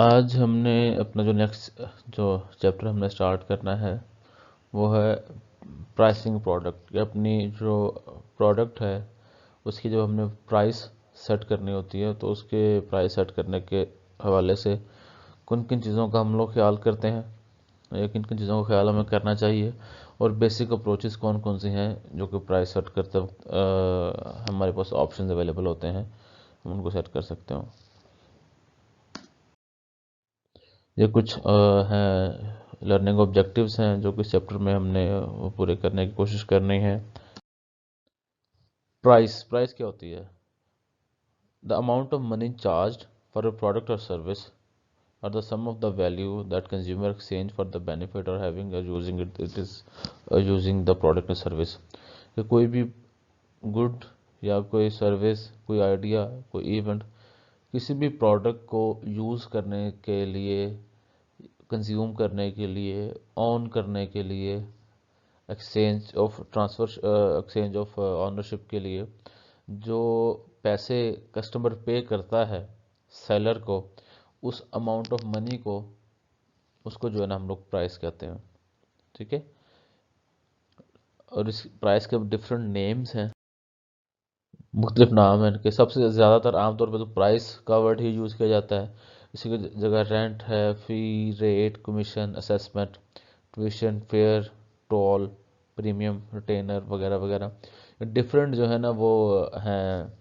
आज हमने अपना जो नेक्स्ट जो चैप्टर हमने स्टार्ट करना है वो है प्राइसिंग प्रोडक्ट। अपनी जो प्रोडक्ट है उसकी जब हमने प्राइस सेट करनी होती है तो उसके प्राइस सेट करने के हवाले से किन किन चीज़ों का हम लोग ख्याल करते हैं या किन किन चीज़ों का ख्याल हमें करना चाहिए और बेसिक अप्रोचेस कौन कौन सी हैं जो कि प्राइस सेट करते वक्त हमारे पास ऑप्शंस अवेलेबल होते हैं, हम उनको सेट कर सकते हो। ये कुछ हैं लर्निंग ऑब्जेक्टिव्स हैं जो कि इस चैप्टर में हमने वो पूरे करने की कोशिश करनी है। प्राइस प्राइस क्या होती है? The amount of money charged for a product or service or the sum of the value that consumer exchange for the benefit or having using it is using the product or service. कि कोई भी good या कोई service, कोई idea, कोई event, किसी भी product को यूज़ करने के लिए, कंज्यूम करने के लिए, ऑन करने के लिए, एक्सचेंज ऑफ ऑनरशिप के लिए जो पैसे कस्टमर पे करता है सेलर को, उस अमाउंट ऑफ मनी को, उसको जो है ना हम लोग प्राइस कहते हैं। ठीक है। और इस प्राइस के डिफरेंट नेम्स हैं, मुख्तलिफ नाम हैं इनके। सबसे ज़्यादातर आमतौर पर तो प्राइस का वर्ड ही यूज़ किया जाता है। इसी की जगह रेंट है, fee, rate, commission, assessment, tuition, fare, toll, premium, retainer वगैरह वगैरह। डिफरेंट जो है ना वो हैं,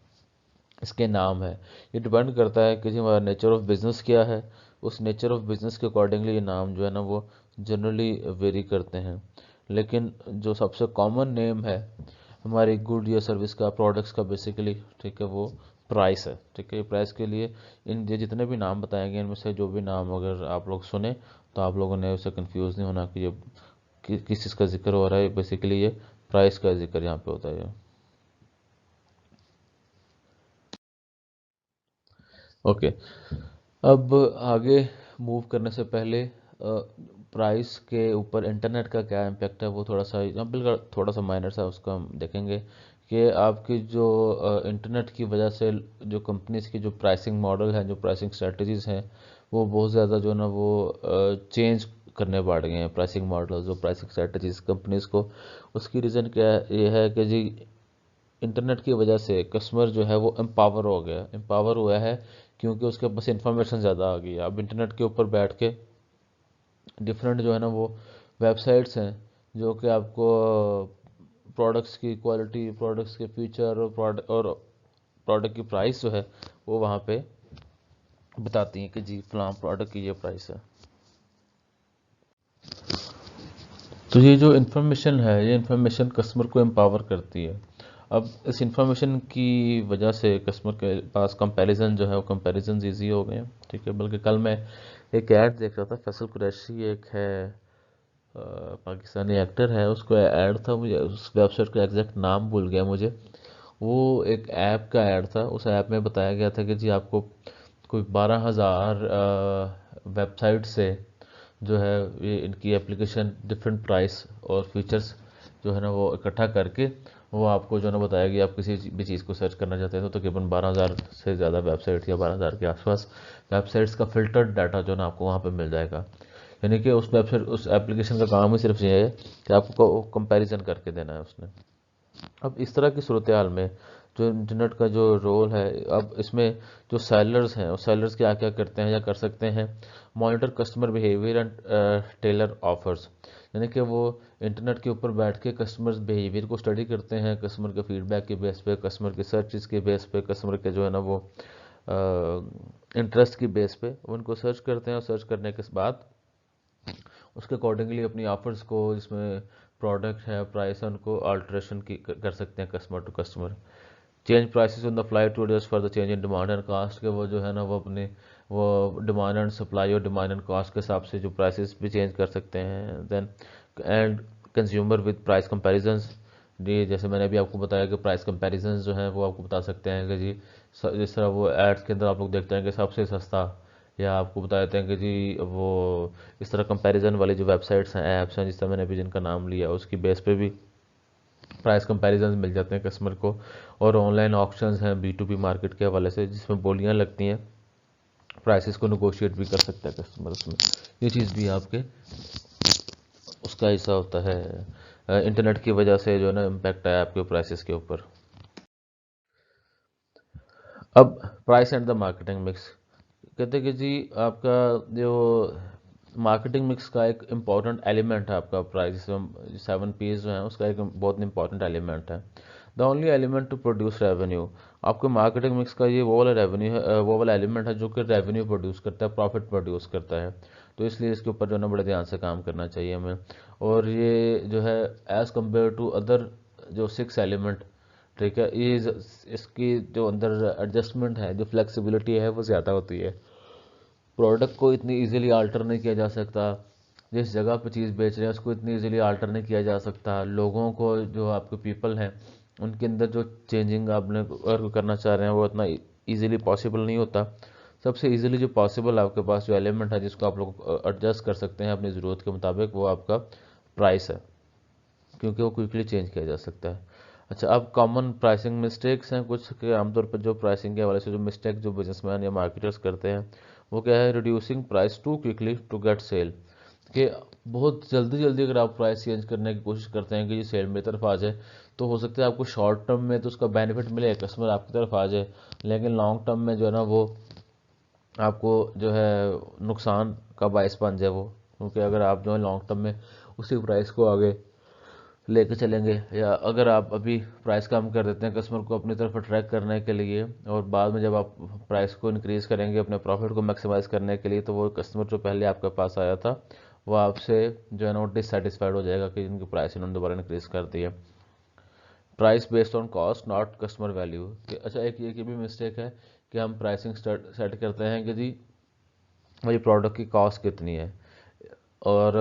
इसके नाम है। ये डिपेंड करता है कि हमारा नेचर ऑफ बिज़नेस क्या है। उस नेचर ऑफ बिज़नेस के अकॉर्डिंगली ये नाम जो है ना वो जनरली वेरी करते हैं। लेकिन जो सबसे कॉमन नेम है हमारी गुड या सर्विस का, प्रोडक्ट्स का बेसिकली, ठीक है, वो प्राइस है। ठीक है। प्राइस के लिए इन ये जितने भी नाम बताए गए इनमें से जो भी नाम अगर आप लोग सुने तो आप लोगों ने उससे कंफ्यूज नहीं होना कि ये किस चीज़ का जिक्र हो रहा है। बेसिकली ये प्राइस का जिक्र यहाँ पे होता है। ओके। अब आगे मूव करने से पहले प्राइस के ऊपर इंटरनेट का क्या इम्पेक्ट है वो थोड़ा सा, बिल्कुल थोड़ा सा माइनर सा उसका हम देखेंगे कि आपकी जो इंटरनेट की वजह से जो कंपनीज की जो प्राइसिंग मॉडल है, जो प्राइसिंग स्ट्रेटजीज हैं, वो बहुत ज़्यादा जो है ना वो चेंज करने पड़ गए हैं। प्राइसिंग मॉडल, जो प्राइसिंग स्ट्रेटजीज कंपनीज को, उसकी रीज़न क्या है? ये है कि जी इंटरनेट की वजह से कस्टमर जो है वो एम्पावर हो गया, एम्पावर हुआ है क्योंकि उसके पास इंफॉर्मेशन ज़्यादा आ गई है। अब इंटरनेट के ऊपर बैठ के डिफरेंट जो है ना वो वेबसाइट्स हैं जो कि आपको प्रोडक्ट्स की क्वालिटी, प्रोडक्ट्स के फीचर और प्रोडक्ट की प्राइस जो है वो वहाँ पे बताती हैं कि जी फलां प्रोडक्ट की ये प्राइस है। तो ये जो इन्फॉर्मेशन है, ये इन्फॉर्मेशन कस्टमर को एम्पावर करती है। अब इस इंफॉर्मेशन की वजह से कस्टमर के पास कंपैरिजन जो है वो कंपैरिजन ईजी हो गए हैं। ठीक है। बल्कि कल मैं एक ऐड देख रहा था, फैसल कुरैशी एक है, पाकिस्तानी एक्टर है, उसको ऐड था, मुझे उस वेबसाइट का एग्जैक्ट नाम भूल गया मुझे। वो एक ऐप का ऐड था, उस ऐप में बताया गया था कि जी आपको कोई 12,000 वेबसाइट से जो है ये इनकी एप्लीकेशन डिफरेंट प्राइस और फीचर्स जो है ना वो इकट्ठा करके वो आपको जो है ना बताया कि आप किसी भी चीज़ को सर्च करना चाहते हैं तो तकरीबन 12,000 से ज़्यादा वेबसाइट या 12,000 के आसपास वेबसाइट्स का फिल्टर्ड डाटा जो है ना आपको वहाँ पे मिल जाएगा। यानी कि उस वेबसाइट, उस एप्लीकेशन का काम ही सिर्फ ये है कि आपको कंपैरिजन करके देना है उसने। अब इस तरह की सूरत हाल में जो इंटरनेट का जो रोल है, अब इसमें जो सेलर्स हैं, वो सेलर्स क्या क्या करते हैं या कर सकते हैं? Monitor customer behaviour and tailor offers. यानी कि वो इंटरनेट के ऊपर बैठ के कस्टमर बिहेवियर को स्टडी करते हैं, कस्टमर के फीडबैक के बेस पे, कस्टमर के सर्चेस के बेस पे, कस्टमर के जो है ना वो इंटरेस्ट की बेस पे उनको सर्च करते हैं। और सर्च करने के बाद उसके अकॉर्डिंगली अपनी ऑफर्स को, जिसमें प्रोडक्ट है, प्राइस है, उनको अल्ट्रेशन की कर सकते हैं customer to customer. Change prices on the fly to adjust for the change in demand and cost, के वो जो है ना वो अपने वो डिमांड एंड सप्लाई और डिमांड एंड कास्ट के हिसाब से जो प्राइसेस भी चेंज कर सकते हैं। Then end consumer with price comparisons. जी जैसे मैंने अभी आपको बताया कि प्राइस कंपैरिजंस जो हैं वो आपको बता सकते हैं कि जी जिस तरह वो एड्स के अंदर आप लोग देखते हैं कि सबसे सस्ता, या आपको बता देते हैं कि जी वो इस तरह कंपैरिजन वाली जो वेबसाइट्स हैं, ऐप्स हैं, जिस तरह मैंने अभी जिनका नाम लिया, उसकी बेस पे भी प्राइस कंपैरिजन मिल जाते हैं कस्टमर को। और ऑनलाइन ऑक्शंस हैं बी टू बी मार्केट के हवाले से, जिसमें बोलियां लगती हैं प्राइसेस को नेगोशिएट भी कर सकता है कस्टमर उसमें। ये चीज़ भी आपके उसका हिस्सा होता है। इंटरनेट की वजह से जो है ना इम्पैक्ट आया आपके प्राइसेस के ऊपर। अब price and the marketing mix कहते हैं कि जी आपका जो मार्केटिंग मिक्स का एक इम्पॉर्टेंट एलिमेंट है आपका प्राइस, 7 P's जो है उसका एक बहुत इंपॉर्टेंट एलिमेंट है। The only element to produce revenue, आपके मार्केटिंग मिक्स का ये वो वाला रेवेन्यू है, वो वाला एलिमेंट है जो कि रेवेन्यू प्रोड्यूस करता है, प्रॉफिट प्रोड्यूस करता है। तो इसलिए इसके ऊपर जो है ना बड़े ध्यान से काम करना चाहिए हमें। और ये जो है एज़ कम्पेयर टू अदर जो 6 एलिमेंट, ठीक है, ये इसकी जो अंदर एडजस्टमेंट है, जो फ्लेक्सिबिलिटी है वो ज़्यादा होती है। प्रोडक्ट को इतनी इजीली आल्टर नहीं किया जा सकता, जिस जगह पे चीज़ बेच रहे हैं उसको इतनी इजीली आल्टर नहीं किया जा सकता। लोगों को जो आपके पीपल हैं उनके अंदर जो चेंजिंग आपने वर्क करना चाह रहे हैं वो इतना इजीली पॉसिबल नहीं होता। सबसे इजीली जो पॉसिबल आपके पास जो एलिमेंट है जिसको आप लोग एडजस्ट कर सकते हैं अपनी ज़रूरत के मुताबिक, वो आपका प्राइस है, क्योंकि वो क्विकली चेंज किया जा सकता है। अच्छा, अब कॉमन प्राइसिंग मिस्टेक्स हैं कुछ के, आमतौर पर जो प्राइसिंग के हवाले से जो मिस्टेक जो बिजनेसमैन या मार्केटर्स करते हैं वो क्या है, reducing price to quickly to get sale, कि बहुत जल्दी जल्दी अगर आप प्राइस चेंज करने की कोशिश करते हैं कि ये सेल मेरी तरफ आ जाए, तो हो सकता है आपको शॉर्ट टर्म में तो उसका बेनिफिट मिले, कस्टमर आपकी तरफ आ जाए, लेकिन लॉन्ग टर्म में जो है ना वो आपको जो है नुकसान का बायस बन जाए वो। क्योंकि अगर आप जो है लॉन्ग टर्म में उसी प्राइस को आगे लेके चलेंगे, या अगर आप अभी प्राइस कम कर देते हैं कस्टमर को अपनी तरफ अट्रैक्ट करने के लिए, और बाद में जब आप प्राइस को इंक्रीज़ करेंगे अपने प्रॉफिट को मैक्सिमाइज करने के लिए, तो वो कस्टमर जो पहले आपके पास आया था वो आपसे जो है ना डिससेटिस्फाइड हो जाएगा कि इनकी प्राइस इन्होंने दोबारा इंक्रीज़ कर दी है। Price based on cost not customer value. अच्छा, एक ये भी मिस्टेक है कि हम प्राइसिंग सेट करते हैं कि जी मेरी प्रोडक्ट की कॉस्ट कितनी है, और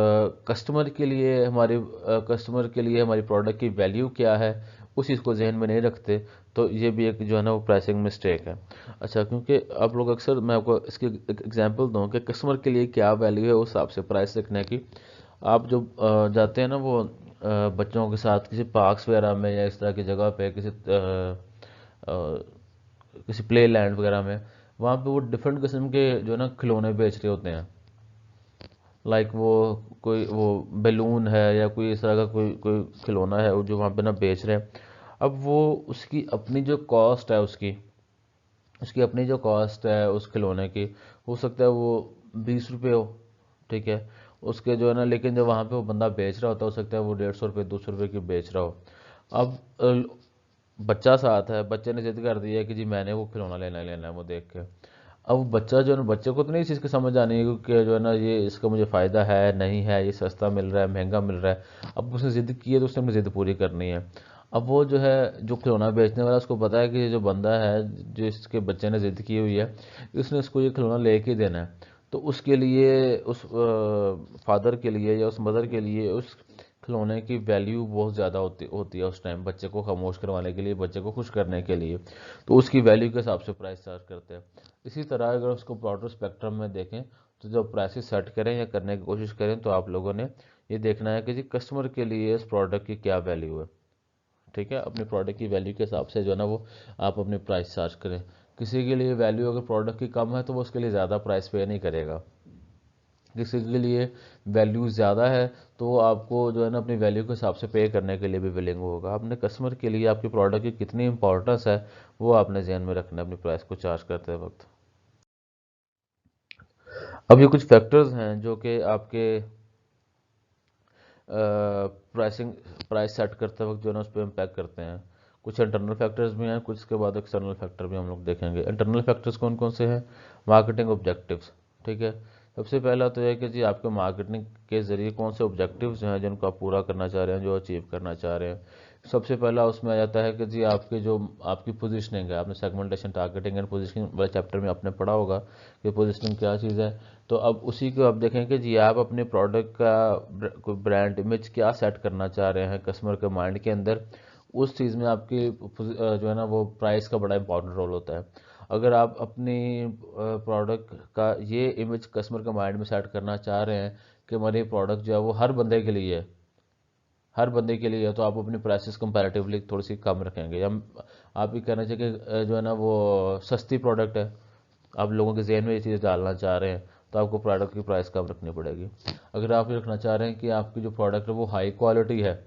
कस्टमर के लिए हमारी प्रोडक्ट की वैल्यू क्या है उस चीज़ को जहन में नहीं रखते। तो ये भी एक जो है ना वो प्राइसिंग मिस्टेक है। अच्छा, क्योंकि आप लोग अक्सर, मैं आपको इसकी एक एग्जांपल दूं कि कस्टमर के लिए क्या वैल्यू है उस हिसाब से प्राइस रखने की। आप जो जाते हैं ना वो बच्चों के साथ किसी पार्क्स वगैरह में या इस तरह की जगह पे किसी प्ले लैंड वगैरह में, वहाँ पे वो डिफरेंट किस्म के जो है ना खिलौने बेच रहे होते हैं। लाइक वो कोई वो बैलून है या कोई इस तरह का कोई कोई खिलौना है वो जो वहाँ पे ना बेच रहे हैं। अब वो उसकी अपनी जो कॉस्ट है, उसकी उसकी अपनी जो कॉस्ट है उस खिलौने की, हो सकता है वो 20 रुपये हो, ठीक है, उसके जो है ना, लेकिन जब वहाँ पे वो बंदा बेच रहा होता है हो सकता है वो 150 रुपये 200 रुपये की बेच रहा हो। अब बच्चा साथ है, बच्चे ने जिद कर दी है कि जी मैंने वो खिलौना लेना है वो देख के। अब वो बच्चा जो है ना, बच्चे को तो नहीं इस चीज़ की समझ आनी है क्योंकि जो है ना ये इसका मुझे फ़ायदा है नहीं है, ये सस्ता मिल रहा है महंगा मिल रहा है। अब उसने ज़िद की है तो उसने अपनी ज़िद पूरी करनी है। अब वो जो है जो खिलौना बेचने वाला, उसको पता है कि ये जो बंदा है जो इसके बच्चे ने ज़िद की हुई है इसने इसको ये खिलौना लेके ही देना है। तो उसके लिए उस फादर के लिए या उस मदर के लिए उस खिलौने की वैल्यू बहुत ज़्यादा होती है उस टाइम, बच्चे को खामोश करवाने के लिए, बच्चे को खुश करने के लिए। तो उसकी वैल्यू के हिसाब से प्राइस चार्ज करते हैं। इसी तरह अगर उसको ब्रॉडर स्पेक्ट्रम में देखें तो जब प्राइसेस सेट करें या करने की कोशिश करें तो आप लोगों ने ये देखना है कि जी कस्टमर के लिए इस प्रोडक्ट की क्या वैल्यू है, ठीक है। अपने प्रोडक्ट की वैल्यू के हिसाब से जो है ना वो आप अपने प्राइस चार्ज करें। किसी के लिए वैल्यू अगर प्रोडक्ट की कम है तो वो उसके लिए ज़्यादा प्राइस पे नहीं करेगा। किसी के लिए वैल्यू ज़्यादा है तो वो आपको जो है ना अपनी वैल्यू के हिसाब से पे करने के लिए भी विलिंग होगा। अपने कस्टमर के लिए आपकी प्रोडक्ट की कितनी इंपॉर्टेंस है वो आपने ध्यान में रखना है अपनी प्राइस को चार्ज करते वक्त। अब ये कुछ फैक्टर्स हैं जो कि आपके प्राइसिंग प्राइस सेट करते वक्त जो है ना उस पर इम्पैक्ट करते हैं। कुछ इंटरनल फैक्टर्स भी हैं, कुछ इसके बाद एक्सटर्नल फैक्टर भी हम लोग देखेंगे। इंटरनल फैक्टर्स कौन कौन से हैं? मार्केटिंग ऑब्जेक्टिव्स, ठीक है। सबसे पहला तो है कि जी आपके मार्केटिंग के ज़रिए कौन से ऑब्जेक्टिव्स हैं जिनको आप पूरा करना चाह रहे हैं, जो अचीव करना चाह रहे हैं। सबसे पहला उसमें आ जाता है कि जी आपकी जो आपकी पोजीशनिंग है, आपने सेगमेंटेशन टारगेटिंग एंड पोजीशनिंग वाले चैप्टर में आपने पढ़ा होगा कि पोजीशनिंग क्या चीज़ है। तो अब उसी को आप देखें कि जी आप अपने प्रोडक्ट का कोई ब्रांड इमेज क्या सेट करना चाह रहे हैं कस्टमर के माइंड के अंदर, उस चीज़ में आपकी जो है ना वो प्राइस का बड़ा इंपॉर्टेंट रोल होता है। अगर आप अपनी प्रोडक्ट का ये इमेज कस्टमर के माइंड में सेट करना चाह रहे हैं कि हमारी प्रोडक्ट जो है वो हर बंदे के लिए है, हर बंदे के लिए है, तो आप अपनी प्राइसेस कंपैरेटिवली थोड़ी सी कम रखेंगे। या आप ये कहना चाहिए कि जो है ना वो सस्ती प्रोडक्ट है, आप लोगों के जहन में ये चीज़ डालना चाह रहे हैं तो आपको प्रोडक्ट की प्राइस कम रखनी पड़ेगी। अगर आप ये रखना चाह रहे हैं कि आपकी जो प्रोडक्ट है वो हाई क्वालिटी है,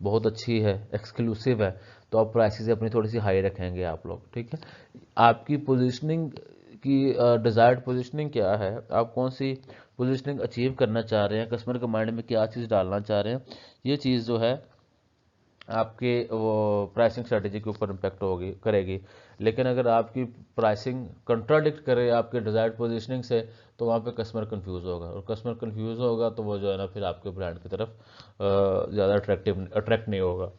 बहुत अच्छी है, एक्सक्लूसिव है, तो आप प्राइसेस अपनी थोड़ी सी हाई रखेंगे आप लोग, ठीक है। आपकी पोजीशनिंग की डिज़ायर्ड पोजीशनिंग क्या है, आप कौन सी पोजीशनिंग अचीव करना चाह रहे हैं, कस्टमर के माइंड में क्या चीज़ डालना चाह रहे हैं, ये चीज़ जो है आपके वो प्राइसिंग स्ट्रेटेजी के ऊपर इम्पेक्ट होगी करेगी। लेकिन अगर आपकी प्राइसिंग कंट्राडिक्ट करे आपके डिज़ायर्ड पोजीशनिंग से, तो वहाँ पे कस्टमर कंफ्यूज होगा, और कस्टमर कंफ्यूज होगा तो वो जो है ना फिर आपके ब्रांड की तरफ ज़्यादा अट्रैक्ट नहीं होगा।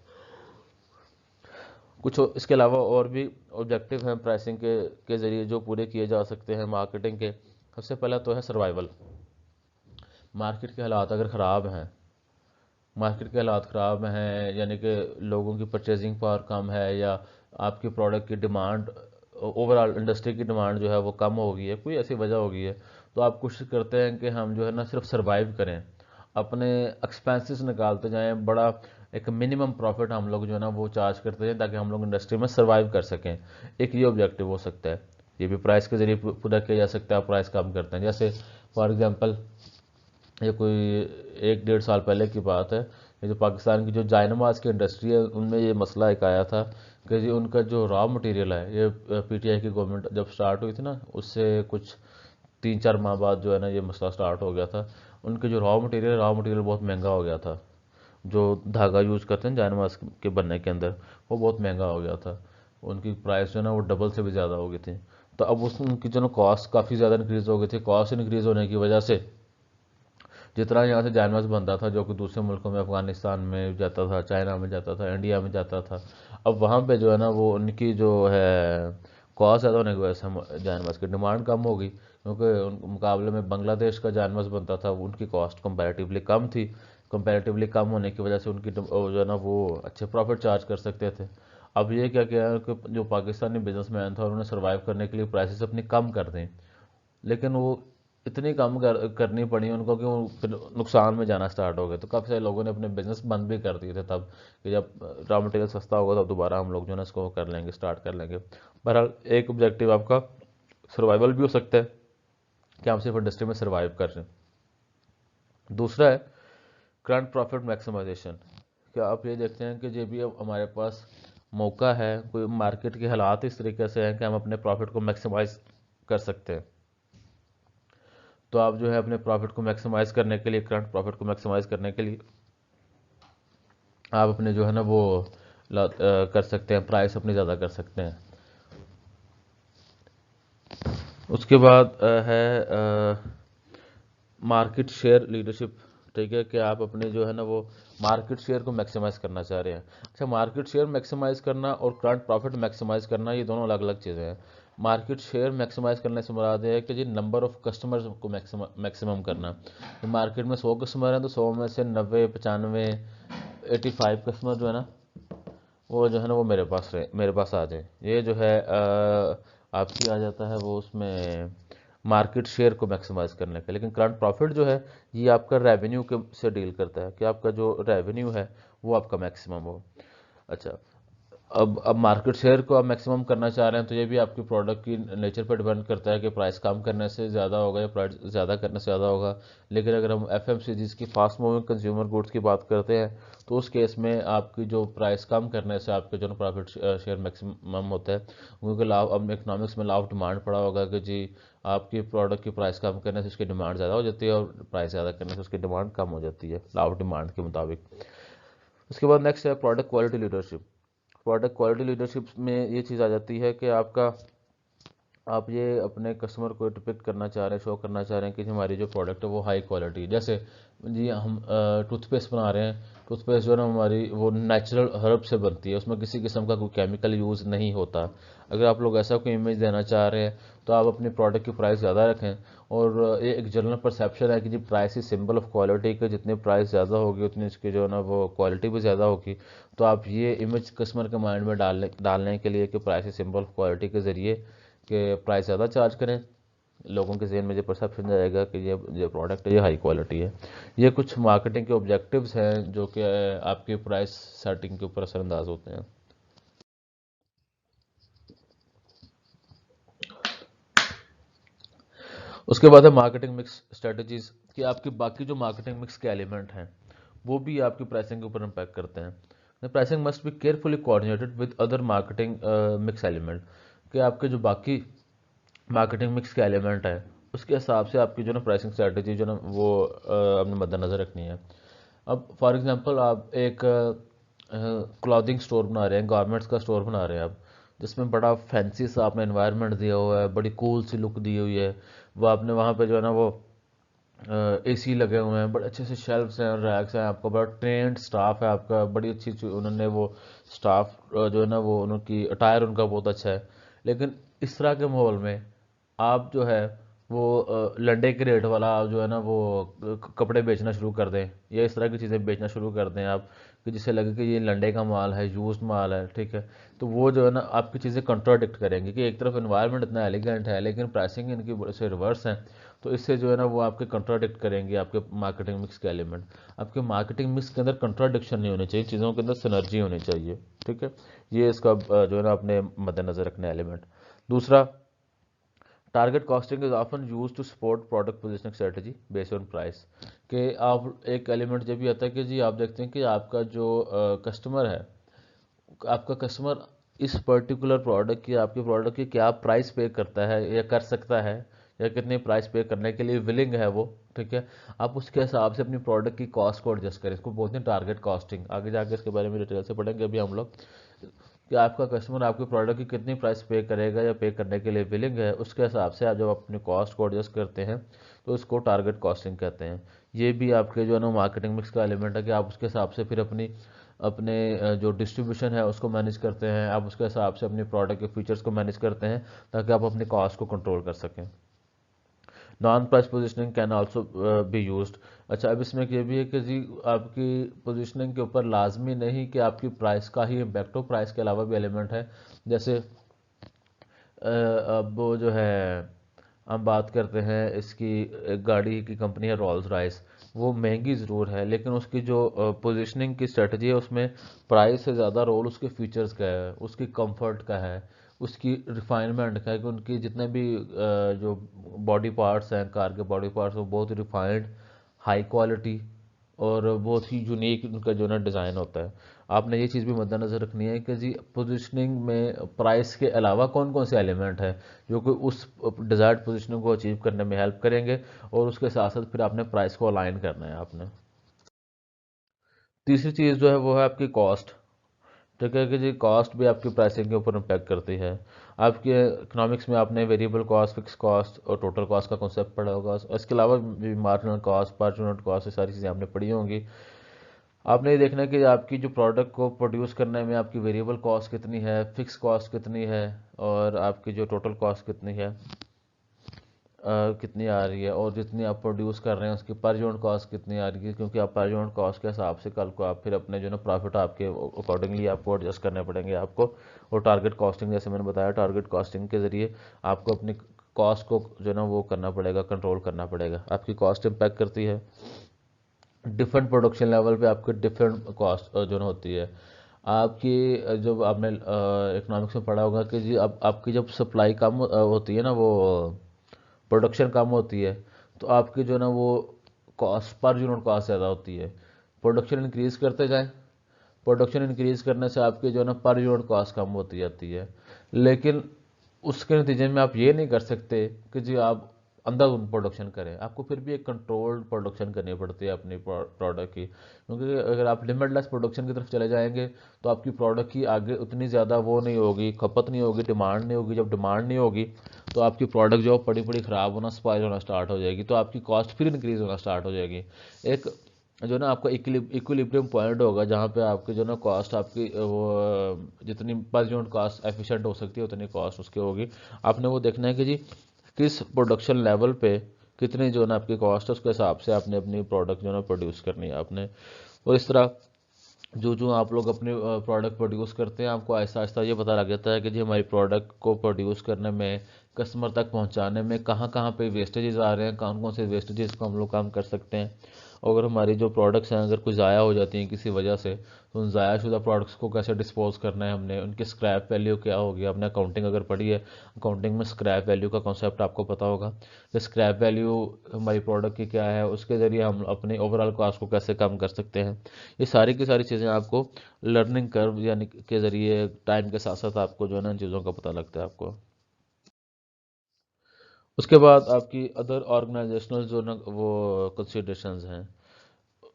कुछ इसके अलावा और भी ऑब्जेक्टिव हैं प्राइसिंग के ज़रिए जो पूरे किए जा सकते हैं मार्केटिंग के। सबसे पहला तो है सर्वाइवल। मार्केट के हालात अगर ख़राब हैं, मार्केट के हालात ख़राब हैं, यानी कि लोगों की परचेजिंग पावर कम है, या आपकी प्रोडक्ट की डिमांड, ओवरऑल इंडस्ट्री की डिमांड जो है वो कम हो गई है, कोई ऐसी वजह हो गई है, तो आप कोशिश करते हैं कि हम जो है ना सिर्फ सर्वाइव करें, अपने एक्सपेंसेस निकालते जाएं, बड़ा एक मिनिमम प्रॉफिट हम लोग जो है ना वो चार्ज करते जाएं ताकि हम लोग इंडस्ट्री में सर्वाइव कर सकें। एक ये ऑब्जेक्टिव हो सकता है, ये भी प्राइस के जरिए पूरा किया जा सकता है। आप प्राइस कम करते हैं, जैसे फॉर एग्जांपल ये कोई 1-1.5 साल पहले की बात है, ये जो पाकिस्तान की जो जायनमाज की इंडस्ट्री है उनमें ये मसला एक आया था कि जी उनका जो रॉ मटेरियल है, ये पीटीआई की गवर्नमेंट जब स्टार्ट हुई थी ना, उससे कुछ 3-4 माह बाद जो है ना ये मसला स्टार्ट हो गया था। उनके जो रॉ मटेरियल बहुत महंगा हो गया था, जो धागा यूज़ करते हैं जानमाज के बनने के अंदर, वो बहुत महंगा हो गया था। उनकी प्राइस जो है ना वो डबल से भी ज़्यादा हो गई थी। तो अब उनकी जो कॉस्ट काफ़ी ज़्यादा इंक्रीज़ हो गई थी। कॉस्ट इंक्रीज़ होने की वजह से जितना यहाँ से जानमाज बनता था जो कि दूसरे मुल्कों में, अफगानिस्तान में जाता था, चाइना में जाता था, इंडिया में जाता था, अब वहाँ पे जो है ना वो उनकी जो है कॉस्ट ज़्यादा होने की वजह से जानमाज की डिमांड कम हो गई, क्योंकि मुकाबले में बांग्लादेश का जानमाज बनता था, उनकी कॉस्ट कंपैरेटिवली कम थी। कंपैरेटिवली कम होने की वजह से उनकी जो है ना वो अच्छे प्रॉफिट चार्ज कर सकते थे। अब ये क्या किया है कि जो पाकिस्तानी बिजनेसमैन था उन्होंने सर्वाइव करने के लिए प्राइसेस अपनी कम कर दी, लेकिन वो इतनी कम करनी पड़ी उनको कि वो फिर नुकसान में जाना स्टार्ट हो गए। तो काफ़ी सारे लोगों ने अपने बिजनेस बंद भी कर दिए थे तब, कि जब रॉ मटेरियल सस्ता होगा तब दोबारा हम लोग जो है ना इसको कर लेंगे, स्टार्ट कर लेंगे। बहरहाल एक ऑब्जेक्टिव आपका सर्वाइवल भी हो सकता है कि हम सिर्फ इंडस्ट्री में सर्वाइव कर रहे हैं। दूसरा है करंट प्रॉफिट मैक्सिमाइजेशन। क्या आप ये देखते हैं कि जो भी अब हमारे पास मौका है, कोई मार्केट के हालात इस तरीके से हैं कि हम अपने प्रॉफिट को मैक्सिमाइज कर सकते हैं, तो आप जो है अपने प्रॉफिट को मैक्सिमाइज करने के लिए, करंट प्रॉफिट को मैक्सिमाइज करने के लिए आप अपने जो है ना वो कर सकते हैं, प्राइस अपनी ज़्यादा कर सकते हैं। उसके बाद है मार्केट शेयर लीडरशिप। ठीक है कि आप अपने जो है ना वो मार्केट शेयर को मैक्सिमाइज करना चाह रहे हैं। अच्छा, मार्केट शेयर मैक्सिमाइज करना और करंट प्रॉफिट मैक्सिमाइज करना ये दोनों अलग अलग चीज़ें हैं। मार्केट शेयर मैक्सिमाइज करने से मुराद है कि जी नंबर ऑफ कस्टमर्स को मैक्सिमम करना। तो मार्केट में 100 कस्टमर हैं तो 100 में से 90, 95, 85 कस्टमर जो है ना वो जो है ना वो मेरे पास आ जाए, ये जो है आपकी आ जाता है वो उसमें मार्केट शेयर को मैक्सिमाइज करने का। लेकिन करंट प्रॉफिट जो है ये आपका रेवेन्यू के से डील करता है कि आपका जो रेवेन्यू है वो आपका मैक्सिमम हो। अच्छा, अब मार्केट शेयर को आप मैक्सिमम करना चाह रहे हैं तो ये भी आपकी प्रोडक्ट की नेचर पर डिपेंड करता है कि प्राइस कम करने से ज़्यादा होगा या प्राइस ज़्यादा करने से ज़्यादा होगा। लेकिन अगर हम एफएमसीजीज की फास्ट मूविंग कंज्यूमर गुड्स की बात करते हैं तो उस केस में आपकी जो प्राइस कम करने से आपके जो प्रॉफिट शेयर मैक्सिमम होता है, क्योंकि लाभ अब इकोनॉमिक्स में लाभ डिमांड पड़ा होगा कि जी आपकी प्रोडक्ट की प्राइस कम करने से उसकी डिमांड ज़्यादा हो जाती है और प्राइस ज़्यादा करने से उसकी डिमांड कम हो जाती है लाभ डिमांड के मुताबिक। उसके बाद नेक्स्ट है product quality leadership. Product quality leadership में ये चीज़ आ जाती है कि आप ये अपने कस्टमर को डिपिक्ट करना चाह रहे हैं, शो करना चाह रहे हैं कि हमारी जो प्रोडक्ट है वो हाई क्वालिटी है। जैसे जी हम टूथपेस्ट बना रहे हैं, टूथपेस्ट जो है ना हमारी वो नेचुरल हर्ब से बनती है, उसमें किसी किस्म का कोई केमिकल यूज़ नहीं होता। अगर आप लोग ऐसा कोई इमेज देना चाह रहे हैं तो आप अपनी प्रोडक्ट की प्राइस ज़्यादा रखें। और ये एक जनरल परसेप्शन है कि जी price is symbol of quality, के जितनी प्राइस ज़्यादा होगी उतनी इसकी जो है ना वो क्वालिटी भी ज़्यादा होगी। तो आप ये इमेज कस्टमर के माइंड में डालने के लिए कि price is symbol of quality के ज़रिए कि प्राइस ज़्यादा चार्ज करें, लोगों के जहन में ये परसेप्शन जाएगा कि ये प्रोडक्ट है ये हाई क्वालिटी है। ये कुछ मार्केटिंग के ऑब्जेक्टिव्स हैं जो कि आपके प्राइस सेटिंग के ऊपर असरअंदाज होते हैं। उसके बाद है मार्केटिंग मिक्स स्ट्रेटजीज, कि आपकी बाकी जो मार्केटिंग मिक्स के एलिमेंट हैं वो भी आपकी प्राइसिंग के ऊपर इम्पैक्ट करते हैं। Pricing must be carefully coordinated with other marketing mix element, कि आपके जो बाकी मार्केटिंग मिक्स के एलिमेंट है उसके हिसाब से आपकी जो ना प्राइसिंग स्ट्रेटजी जो ना वो आपने मद्देनज़र रखनी है। अब फॉर एग्जांपल आप एक क्लॉथिंग स्टोर बना रहे हैं, गारमेंट्स का स्टोर बना रहे हैं आप, जिसमें बड़ा फैंसी सा आपने एनवायरनमेंट दिया हुआ है, बड़ी कूल सी लुक दी हुई है, वो आपने वहाँ पे जो है ना वो एसी लगे हुए हैं, बड़े अच्छे से शेल्फ्स हैं, रैक्स हैं, आपका बड़ा ट्रेंड स्टाफ है, आपका बड़ी अच्छी उन्होंने वो स्टाफ जो है ना वो उनकी अटायर उनका बहुत अच्छा है। लेकिन इस तरह के माहौल में आप जो है वो लंडे के रेट वाला आप जो है ना वो कपड़े बेचना शुरू कर दें या इस तरह की चीज़ें बेचना शुरू कर दें आप, कि जिससे लगे कि ये लंडे का माल है, यूज्ड माल है, ठीक है, तो वो जो है ना आपकी चीज़ें कंट्राडिक्ट करेंगी कि एक तरफ एनवायरनमेंट इतना एलिगेंट है लेकिन प्राइसिंग इनकी से रिवर्स है, तो इससे जो है ना वो आपके कंट्राडिक्ट करेंगे आपके मार्केटिंग मिक्स के एलिमेंट। आपके मार्केटिंग मिक्स के अंदर कंट्राडिक्शन नहीं होनी चाहिए, चीज़ों के अंदर सिनर्जी होनी चाहिए, ठीक है। ये इसका जो है ना अपने मद्देनजर रखने एलिमेंट। दूसरा, target costing is often use to support product positioning strategy based on price, कि आप एक एलिमेंट जब भी आता है कि जी आप देखते हैं कि आपका जो कस्टमर है, आपका कस्टमर इस पर्टिकुलर प्रोडक्ट की, आपके प्रोडक्ट की क्या प्राइस पे करता है या कर सकता है, या कितनी प्राइस पे करने के लिए विलिंग है वो, ठीक है, आप उसके हिसाब से अपनी प्रोडक्ट की कॉस्ट को एडजस्ट करें। इसको बोलते हैं टारगेट कॉस्टिंग। आगे जाके इसके बारे में डिटेल से पढ़ेंगे अभी हम लोग, कि आपका कस्टमर आपके प्रोडक्ट की कितनी प्राइस पे करेगा या पे करने के लिए विलिंग है, उसके हिसाब से आप जब अपनी कॉस्ट को एडजस्ट करते हैं तो इसको टारगेट कॉस्टिंग कहते हैं। ये भी आपके जो है ना मार्केटिंग मिक्स का एलिमेंट है, कि आप उसके हिसाब से फिर अपनी अपने जो डिस्ट्रीब्यूशन है उसको मैनेज करते हैं, आप उसके हिसाब से अपने प्रोडक्ट के फीचर्स को मैनेज करते हैं ताकि आप अपनी कॉस्ट को कंट्रोल कर सकें। Non price positioning can also be used. अच्छा, अब इसमें ये भी है कि जी आपकी पोजिशनिंग के ऊपर लाजमी नहीं कि आपकी प्राइस का ही इम्पैक्ट हो, प्राइस के अलावा भी एलिमेंट है। जैसे अब वो जो है हम बात करते हैं इसकी, एक गाड़ी की कंपनी है रोल्स रॉयस, वो महंगी ज़रूर है लेकिन उसकी जो पोजीशनिंग की स्ट्रेटजी है उसमें प्राइस से ज़्यादा रोल उसके फीचर्स का है, उसकी कंफर्ट का है, उसकी रिफाइनमेंट का है, कि उनकी जितने भी जो बॉडी पार्ट्स हैं, कार के बॉडी पार्ट्स, वो बहुत रिफाइंड, हाई क्वालिटी और बहुत ही यूनिक उनका जो ना डिज़ाइन होता है। आपने ये चीज़ भी मद्देनज़र रखनी है कि जी पोजीशनिंग में प्राइस के अलावा कौन कौन से एलिमेंट हैं जो कि उस डिज़ायर्ड पोजीशनिंग को अचीव करने में हेल्प करेंगे, और उसके साथ साथ फिर आपने प्राइस को अलाइन करना है आपने। तीसरी चीज़ जो है वो है आपकी कॉस्ट, ठीक है, कि जी कॉस्ट भी आपकी प्राइसिंग के ऊपर इम्पैक्ट करती है। आपके इकोनॉमिक्स में आपने वेरिएबल कॉस्ट, फिक्स कॉस्ट और टोटल कॉस्ट का कॉन्सेप्ट पढ़ा होगा। इसके अलावा भी marginal cost, per unit cost, ये सारी चीज़ें आपने पढ़ी होंगी। आपने ये देखना है कि आपकी जो प्रोडक्ट को प्रोड्यूस करने में आपकी वेरिएबल कॉस्ट कितनी है, फिक्स कॉस्ट कितनी है, और आपकी जो टोटल कॉस्ट कितनी है, कितनी आ रही है, और जितनी आप प्रोड्यूस कर रहे हैं उसकी पर यूनिट कॉस्ट कितनी आ रही है, क्योंकि आप पर यूनिट कॉस्ट के हिसाब से कल को आप फिर अपने जो ना प्रॉफिट आपके अकॉर्डिंगली आपको एडजस्ट करने पड़ेंगे आपको। और टारगेट कॉस्टिंग, जैसे मैंने बताया, टारगेट कॉस्टिंग के ज़रिए आपको अपनी कॉस्ट को जो ना वो करना पड़ेगा, कंट्रोल करना पड़ेगा। आपकी कॉस्ट इम्पैक्ट करती है डिफरेंट प्रोडक्शन लेवल पे, आपकी डिफरेंट कॉस्ट जो ना होती है आपकी। जब आपने इकोनॉमिक्स में पढ़ा होगा कि जी अब आपकी जब सप्लाई कम होती है ना, वो प्रोडक्शन कम होती है, तो आपकी जो ना वो कॉस्ट, पर यूनिट कॉस्ट ज़्यादा होती है। प्रोडक्शन इंक्रीज करते जाएं, प्रोडक्शन इंक्रीज करने से आपकी जो ना पर यूनिट कॉस्ट कम होती जाती है, लेकिन उसके नतीजे में आप ये नहीं कर सकते कि जी आप अंधाधुंध प्रोडक्शन करें, आपको फिर भी एक कंट्रोल्ड प्रोडक्शन करनी पड़ती है अपनी प्रोडक्ट की, क्योंकि अगर आप लिमिटलेस प्रोडक्शन की तरफ चले जाएंगे तो आपकी प्रोडक्ट की आगे उतनी ज़्यादा वो नहीं होगी, खपत नहीं होगी, डिमांड नहीं होगी। जब डिमांड नहीं होगी तो आपकी प्रोडक्ट जो पड़ी पड़ी ख़राब होना, स्पॉइल होना स्टार्ट हो जाएगी, तो आपकी कॉस्ट फिर इंक्रीज होना स्टार्ट हो जाएगी। एक जो ना आपका इक्विलिब्रियम पॉइंट होगा जहाँ पे आपकी जो ना कॉस्ट आपकी वो जितनी पर यूनिट कॉस्ट एफिशिएंट हो सकती है उतनी कॉस्ट उसकी होगी। आपने वो देखना है कि जी किस प्रोडक्शन लेवल पे कितनी जो ना आपकी कॉस्ट है, उसके हिसाब से आपने अपनी प्रोडक्ट जो ना प्रोड्यूस करनी है आपने। और इस तरह जो जो आप लोग अपने प्रोडक्ट प्रोड्यूस करते हैं, आपको आहिस्ता आहिस्ता ये पता लग जाता है कि जी हमारी प्रोडक्ट को प्रोड्यूस करने में, कस्टमर तक पहुंचाने में कहाँ कहाँ पे वेस्टेजेस आ रहे हैं, कौन कौन से वेस्टेजेस को हम लोग कम कर सकते हैं। अगर हमारी जो प्रोडक्ट्स हैं अगर कुछ ज़ाया हो जाती हैं किसी वजह से, तो उन ज़ायाशुदा प्रोडक्ट्स को कैसे डिस्पोज करना है हमने, उनकी स्क्रैप वैल्यू क्या होगी। आपने अकाउंटिंग अगर पढ़ी है, अकाउंटिंग में स्क्रैप वैल्यू का कॉन्सेप्ट आपको पता होगा कि स्क्रैप वैल्यू हमारी प्रोडक्ट की क्या है, उसके ज़रिए हम अपने ओवरऑल कॉस्ट को कैसे कम कर सकते हैं। ये सारी की सारी चीज़ें आपको लर्निंग कर्व यानी के ज़रिए टाइम के साथ साथ आपको जो है ना इन चीज़ों का पता लगता है आपको। उसके बाद आपकी अदर ऑर्गेनाइजेशनल जो ना वो कंसिडरेशंस हैं।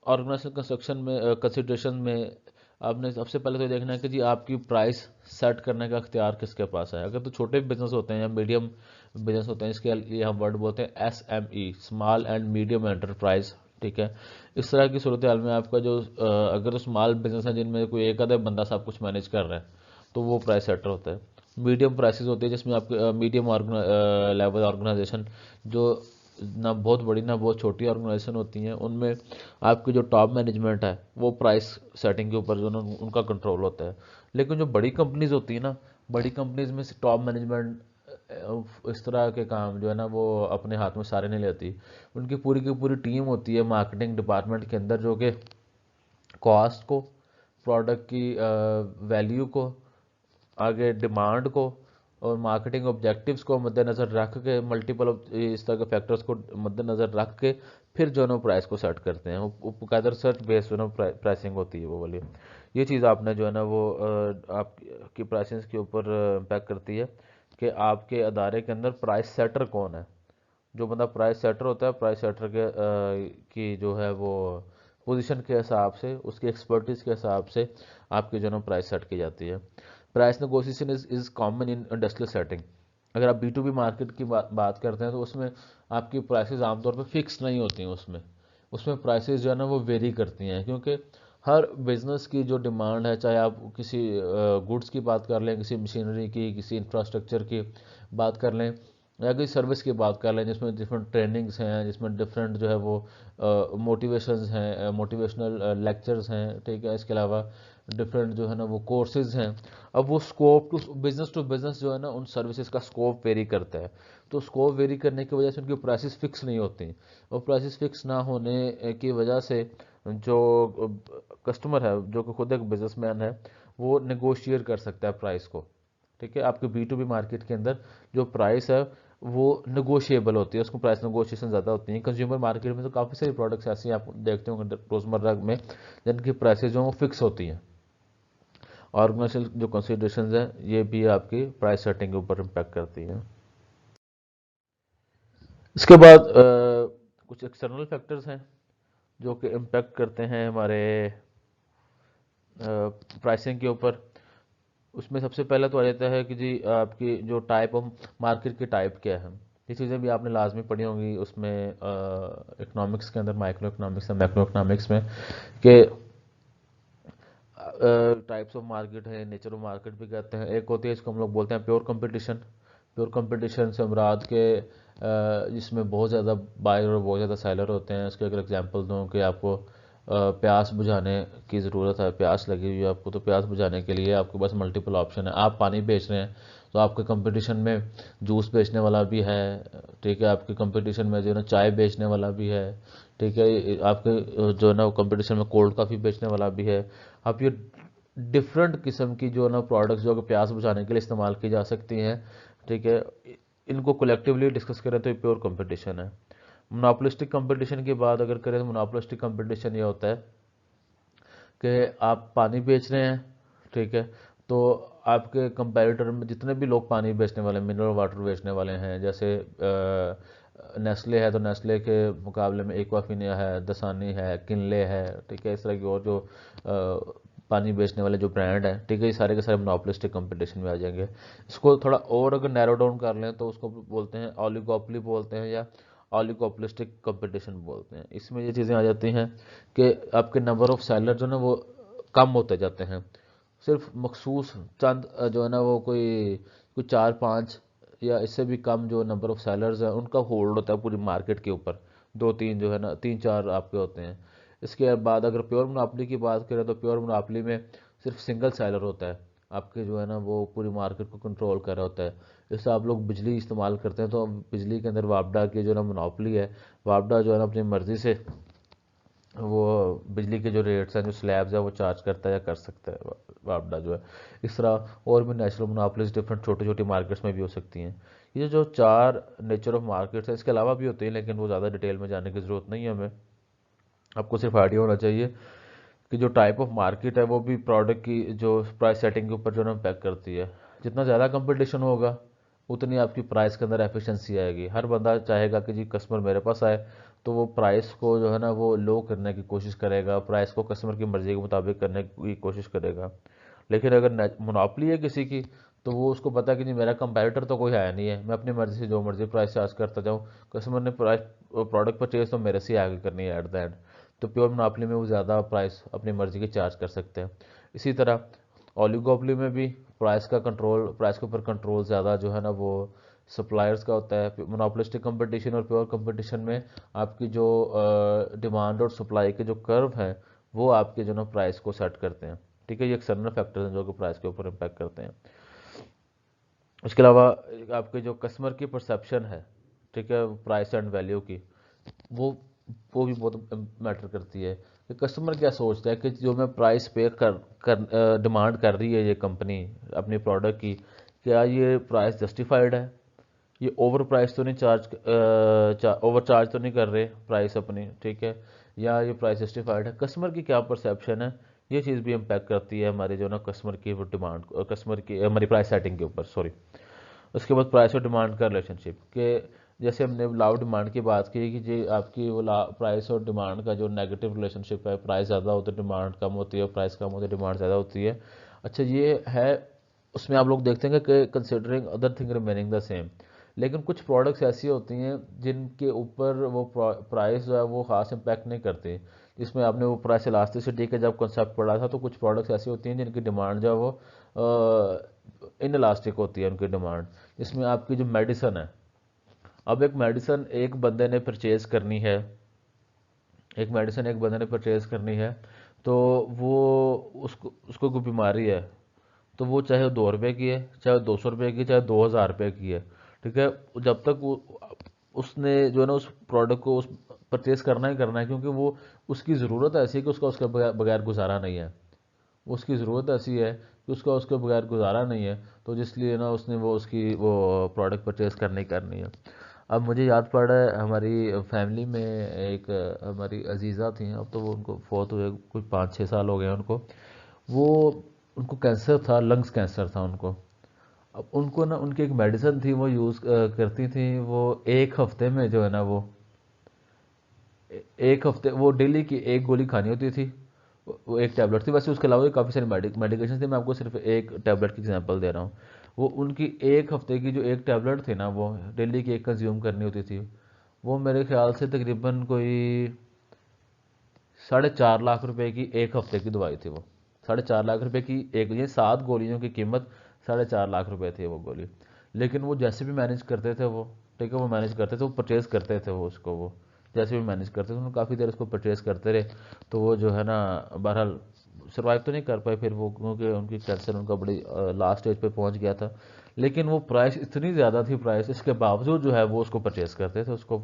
ऑर्गेनाइजेशनल कंस्ट्रक्शन में कंसिडरेशन में आपने सबसे पहले तो देखना है कि जी आपकी प्राइस सेट करने का अख्तियार किसके पास है। अगर तो छोटे बिजनेस होते हैं या मीडियम बिजनेस होते हैं, इसके लिए हम वर्ड बोलते हैं SME, small and medium enterprise. ठीक है, इस तरह की सूरत हाल में आपका जो अगर तो स्मॉल बिजनेस है जिनमें कोई एक आधा बंदा सब कुछ मैनेज कर रहा है, तो वो प्राइस सेटर होता है। मीडियम प्राइसेस होते हैं जिसमें आपके मीडियम लेवल ऑर्गेनाइजेशन, जो ना बहुत बड़ी ना बहुत छोटी ऑर्गेनाइजेशन होती हैं, उनमें आपकी जो टॉप मैनेजमेंट है वो प्राइस सेटिंग के ऊपर जो ना उनका कंट्रोल होता है। लेकिन जो बड़ी कंपनीज होती है ना, बड़ी कंपनीज में से टॉप मैनेजमेंट इस तरह के काम जो है ना वो अपने हाथ में सारे नहीं लेती। उनकी पूरी की पूरी टीम होती है मार्केटिंग डिपार्टमेंट के अंदर, जो कि कॉस्ट को, प्रोडक्ट की वैल्यू को, आगे डिमांड को और मार्केटिंग ऑब्जेक्टिव्स को मद्देनज़र रख के, मल्टीपल इस तरह के फैक्टर्स को मद्देनज़र रख के फिर जो है ना प्राइस को सेट करते हैं। वो बकायदा रिसर्च बेस्ड जो है ना प्राइसिंग होती है वो वाली। ये चीज़ आपने जो है ना वो आपकी प्राइसिंग के ऊपर इम्पैक्ट करती है कि आपके अदारे के अंदर प्राइस सेटर कौन है। जो बंदा प्राइस सेटर होता है, प्राइस सेटर के की जो है वो पोजीशन के हिसाब से, उसकी एक्सपर्टीज़ के हिसाब से आपकी जो है ना प्राइस सेट की जाती है। Price negotiation is common in industrial setting. अगर आप B2B मार्केट की बात करते हैं तो उसमें आपकी प्राइसेस आमतौर पर फिक्स नहीं होती हैं। उसमें उसमें प्राइसेस जो है ना वो वेरी करती हैं, क्योंकि हर बिजनेस की जो डिमांड है, चाहे आप किसी गुड्स की बात कर लें, किसी मशीनरी की, किसी इंफ्रास्ट्रक्चर की बात कर लें, या किसी सर्विस की बात कर लें जिसमें डिफरेंट ट्रेनिंग्स हैं, जिसमें डिफरेंट जो है वो मोटिवेशंस हैं, मोटिवेशनल लेक्चर्स हैं। ठीक है, इसके अलावा डिफरेंट जो है ना वो कोर्सेज हैं। अब वो स्कोप टू बिजनेस जो है ना उन सर्विसेज का स्कोप वेरी करता है। तो स्कोप वेरी करने की वजह से उनकी प्राइसेस फिक्स नहीं होती, और प्राइसेस फिक्स ना होने की वजह से जो कस्टमर है, जो कि खुद एक बिजनेसमैन है, वो नेगोशिएट कर सकता है प्राइस को। ठीक है, आपके B2B मार्केट के अंदर जो प्राइस है वो नेगोशिएबल होती है, उसको प्राइस नेगोशिएशन ज़्यादा होती है। कंज्यूमर मार्केट में तो काफ़ी सारी प्रोडक्ट्स ऐसी हैं, आप देखते होंगे रोज़मर्रा में, जिनकी प्राइसेज जो वो फिक्स होती हैं। ऑर्गेनाइजेशनल जो कंसिडरेशंस हैं ये भी आपकी प्राइस सेटिंग के ऊपर इम्पैक्ट करती हैं। इसके बाद कुछ एक्सटर्नल फैक्टर्स हैं जो कि इम्पैक्ट करते हैं हमारे प्राइसिंग के ऊपर। उसमें सबसे पहला तो आ जाता है कि जी आपकी जो टाइप ऑफ मार्केट की टाइप क्या है। ये चीज़ें भी आपने लाजमी पढ़ी होंगी उसमें, इकोनॉमिक्स के अंदर, माइक्रो इकोनॉमिक्स या मैक्रो इकोनॉमिक्स में, कि टाइप्स ऑफ मार्केट है, नेचर ऑफ मार्केट भी कहते हैं। एक होती है इसको हम लोग बोलते हैं प्योर कंपटीशन। प्योर कंपटीशन से मुराद के जिसमें बहुत ज़्यादा बायर और बहुत ज़्यादा सेलर होते हैं। इसके अगर एग्जांपल दूं कि आपको प्यास बुझाने की ज़रूरत है, प्यास लगी हुई है आपको, तो प्यास बुझाने के लिए आपके पास मल्टीपल ऑप्शन है। आप पानी बेच रहे हैं तो आपके कंपटीशन में जूस बेचने वाला भी है। ठीक है, आपके कंपटीशन में जो है ना चाय बेचने वाला भी है। ठीक है, आपके जो है ना कंपटीशन में कोल्ड कॉफ़ी बेचने वाला भी है। आप ये डिफरेंट किस्म की जो है ना प्रोडक्ट्स जो कि प्यास बुझाने के लिए इस्तेमाल की जा सकती हैं। ठीक है, इनको कलेक्टिवली डिस्कस करें तो ये प्योर कंपटीशन है। मोनोपोलिस्टिक कंपटीशन की बात अगर करें तो मोनोपोलिस्टिक कंपटीशन ये होता है कि आप पानी बेच रहे हैं। ठीक है, तो आपके कंपैरेटर में जितने भी लोग पानी बेचने वाले, मिनरल वाटर बेचने वाले हैं, जैसे नेस्ले है तो नेस्ले के मुकाबले में एक्वाफिना है, दसानी है, किनले है। ठीक है, इस तरह की और जो पानी बेचने वाले जो ब्रांड हैं, ठीक है, ये सारे के सारे मोनोपोलिस्टिक कंपटीशन में आ जाएंगे। इसको थोड़ा और अगर नैरो डाउन कर लें तो उसको बोलते हैं ओलिगोपोली बोलते हैं, या ओलिगोपोलिस्टिक कंपटीशन बोलते हैं। इसमें ये चीज़ें आ जाती हैं कि आपके नंबर ऑफ सेलर जो ना वो कम होते जाते हैं। सिर्फ मखसूस चंद जो है ना वो कोई कोई 4-5 या इससे भी कम जो नंबर ऑफ सेलर्स हैं उनका होल्ड होता है पूरी मार्केट के ऊपर। 2-3 जो है ना 3-4 आपके होते हैं। इसके बाद अगर प्योर मोनोपोली की बात करें तो प्योर मोनोपोली में सिर्फ सिंगल सेलर होता है, आपके जो है ना वो पूरी मार्केट को कंट्रोल कर रहा होता है। जैसे आप लोग बिजली इस्तेमाल करते हैं तो बिजली के अंदर वापडा की जो है ना मोनोपोली है। वापडा जो है ना अपनी मर्ज़ी से वो बिजली के जो रेट्स हैं, जो स्लैब्स है, वो चार्ज करता है या कर सकता है वापडा जो है। इस तरह और भी नेचुरल मोनोपोलीज डिफरेंट छोटी छोटी मार्केट्स में भी हो सकती हैं। ये जो चार नेचर ऑफ मार्केट्स है, इसके अलावा भी होती हैं, लेकिन वो ज़्यादा डिटेल में जाने की ज़रूरत नहीं है हमें। आपको सिर्फ आइडिया होना चाहिए कि जो टाइप ऑफ मार्केट है वो भी प्रोडक्ट की जो प्राइस सेटिंग के ऊपर जो है ना इम्पैक्ट करती है। जितना ज़्यादा कंपटीशन होगा उतनी आपकी प्राइस के अंदर एफिशिएंसी आएगी। हर बंदा चाहेगा कि जी कस्टमर मेरे पास आए, तो वो प्राइस को जो है ना वो लो करने की कोशिश करेगा, प्राइस को कस्टमर की मर्जी के मुताबिक करने की कोशिश करेगा। लेकिन अगर मोनोपोली है किसी की, तो वो उसको पता है कि जी मेरा कंपैरेटर तो कोई है नहीं है, मैं अपनी मर्जी से जो मर्जी प्राइस चार्ज करता जाऊँ, कस्टमर ने प्राइस प्रोडक्ट परचेज तो मेरे से ही आगे करनी है एट द एंड। तो प्योर मोनोपोली में वो ज़्यादा प्राइस अपनी मर्जी की चार्ज कर सकते हैं। इसी तरह ओलिगोपोली में भी प्राइस के ऊपर कंट्रोल ज़्यादा जो है ना वो सप्लायर्स का होता है। मोनोपोलिस्टिक कंपटीशन और प्योर कंपटीशन में आपकी जो डिमांड और सप्लाई के जो कर्व हैं वो आपके जो ना प्राइस को सेट करते हैं। ठीक है, ये एक्सटर्नल फैक्टर्स हैं जो कि प्राइस के ऊपर इम्पैक्ट करते हैं। इसके अलावा आपके जो कस्टमर की परसेप्शन है, ठीक है, प्राइस एंड वैल्यू की, वो वो भी बहुत मैटर करती है कि कस्टमर क्या सोचता है कि जो मैं प्राइस पे कर डिमांड कर रही है ये कंपनी अपनी प्रोडक्ट की, क्या ये प्राइस जस्टिफाइड है, ये ओवर प्राइस तो नहीं ओवर चार्ज तो नहीं कर रहे प्राइस अपनी, ठीक है, या ये प्राइस जस्टिफाइड है। कस्टमर की क्या परसेप्शन है, ये चीज़ भी इम्पैक्ट करती है हमारे जो ना कस्टमर की वो डिमांड, कस्टमर की हमारी प्राइस सेटिंग के ऊपर, सॉरी। उसके बाद प्राइस और डिमांड का रिलेशनशिप के, जैसे हमने लाव डिमांड की बात की कि जी आपकी वो प्राइस और डिमांड का जो नेगेटिव रिलेशनशिप है, प्राइस ज़्यादा होता है डिमांड कम होती है, प्राइस कम होती है डिमांड ज़्यादा होती है। अच्छा ये है, उसमें आप लोग देखते हैं कि considering other thing remaining the same, लेकिन कुछ प्रोडक्ट्स ऐसी होती हैं जिनके ऊपर वो प्राइस जो है वो खास इम्पैक्ट नहीं करते। जिसमें आपने वो प्राइस इलास्टिसिटी का जब कॉन्सेप्ट पढ़ा था, तो कुछ प्रोडक्ट्स ऐसी होती हैं जिनकी डिमांड जो है वो इन इलास्टिक होती है उनकी डिमांड। इसमें आपकी जो मेडिसन है, अब एक बंदे ने परचेज करनी है, एक मेडिसिन एक बंदे ने परचेज करनी है, तो वो उसको उसको कोई बीमारी है, तो वो चाहे 2 रुपए की है, चाहे 200 रुपये की, चाहे 2000 रुपये की है, ठीक है, जब तक वो उसने जो है ना उस प्रोडक्ट को उस परचेज करना ही करना है, क्योंकि वो उसकी ज़रूरत ऐसी है कि उसका उसके बगैर गुजारा नहीं है। उसकी ज़रूरत ऐसी है कि उसका उसके बगैर गुजारा नहीं है, तो जिसलिए ना उसने वो उसकी वो प्रोडक्ट परचेज करनी ही करनी है। अब मुझे याद पड़ रहा है हमारी फैमिली में एक हमारी अजीज़ा थी, अब तो वो उनको फौत हुए कुछ 5-6 साल हो गए उनको। वो उनको कैंसर था, लंग्स कैंसर था उनको। अब उनको ना उनकी एक मेडिसिन थी वो यूज़ करती थी, वो एक हफ्ते में जो है ना वो एक हफ्ते वो डेली की एक गोली खानी होती थी। वो एक टैबलेट थी, वैसे उसके अलावा भी काफ़ी सारी मेडिकेशन थी, मैं आपको सिर्फ एक टैबलेट की एग्जांपल दे रहा हूँ। वो उनकी एक हफ्ते की जो एक टैबलेट थी ना वो डेली की एक कंज्यूम करनी होती थी। वो मेरे ख्याल से तकरीबन कोई 4.5 लाख रुपए की एक हफ्ते की दवाई थी वो। 4.5 लाख रुपए की एक, ये 7 गोलियों की कीमत 4.5 लाख रुपए थी वो गोली। लेकिन वो जैसे भी मैनेज करते थे वो, ठीक है, वो मैनेज करते थे, वो परचेज करते थे वो उसको, वो जैसे भी मैनेज करते थे, उन्होंने काफ़ी देर उसको परचेज करते रहे। तो वो जो है ना बहरहाल सर्वाइव तो नहीं कर पाए फिर वो, क्योंकि उनकी कैंसर उनका बड़ी लास्ट स्टेज पे पहुंच गया था। लेकिन वो प्राइस इतनी ज़्यादा थी, प्राइस इसके बावजूद जो है वो उसको परचेज करते थे उसको।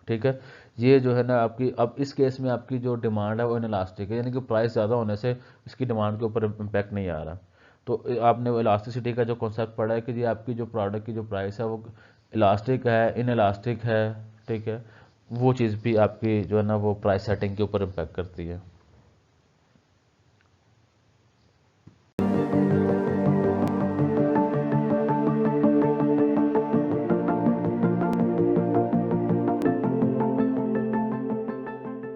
ठीक है, ये जो है ना आपकी, अब इस केस में आपकी जो डिमांड है वो इलास्टिक है, यानी कि प्राइस ज़्यादा होने से इसकी डिमांड के ऊपर इम्पैक्ट नहीं आ रहा। तो आपने वो इलास्टिसिटी का जो कॉन्सेप्ट पढ़ा है कि जी आपकी जो प्रोडक्ट की जो प्राइस है वो इलास्टिक है, इन इलास्टिक है, ठीक है, वो चीज़ भी आपकी जो है ना वो प्राइस सेटिंग के ऊपर इम्पैक्ट करती है।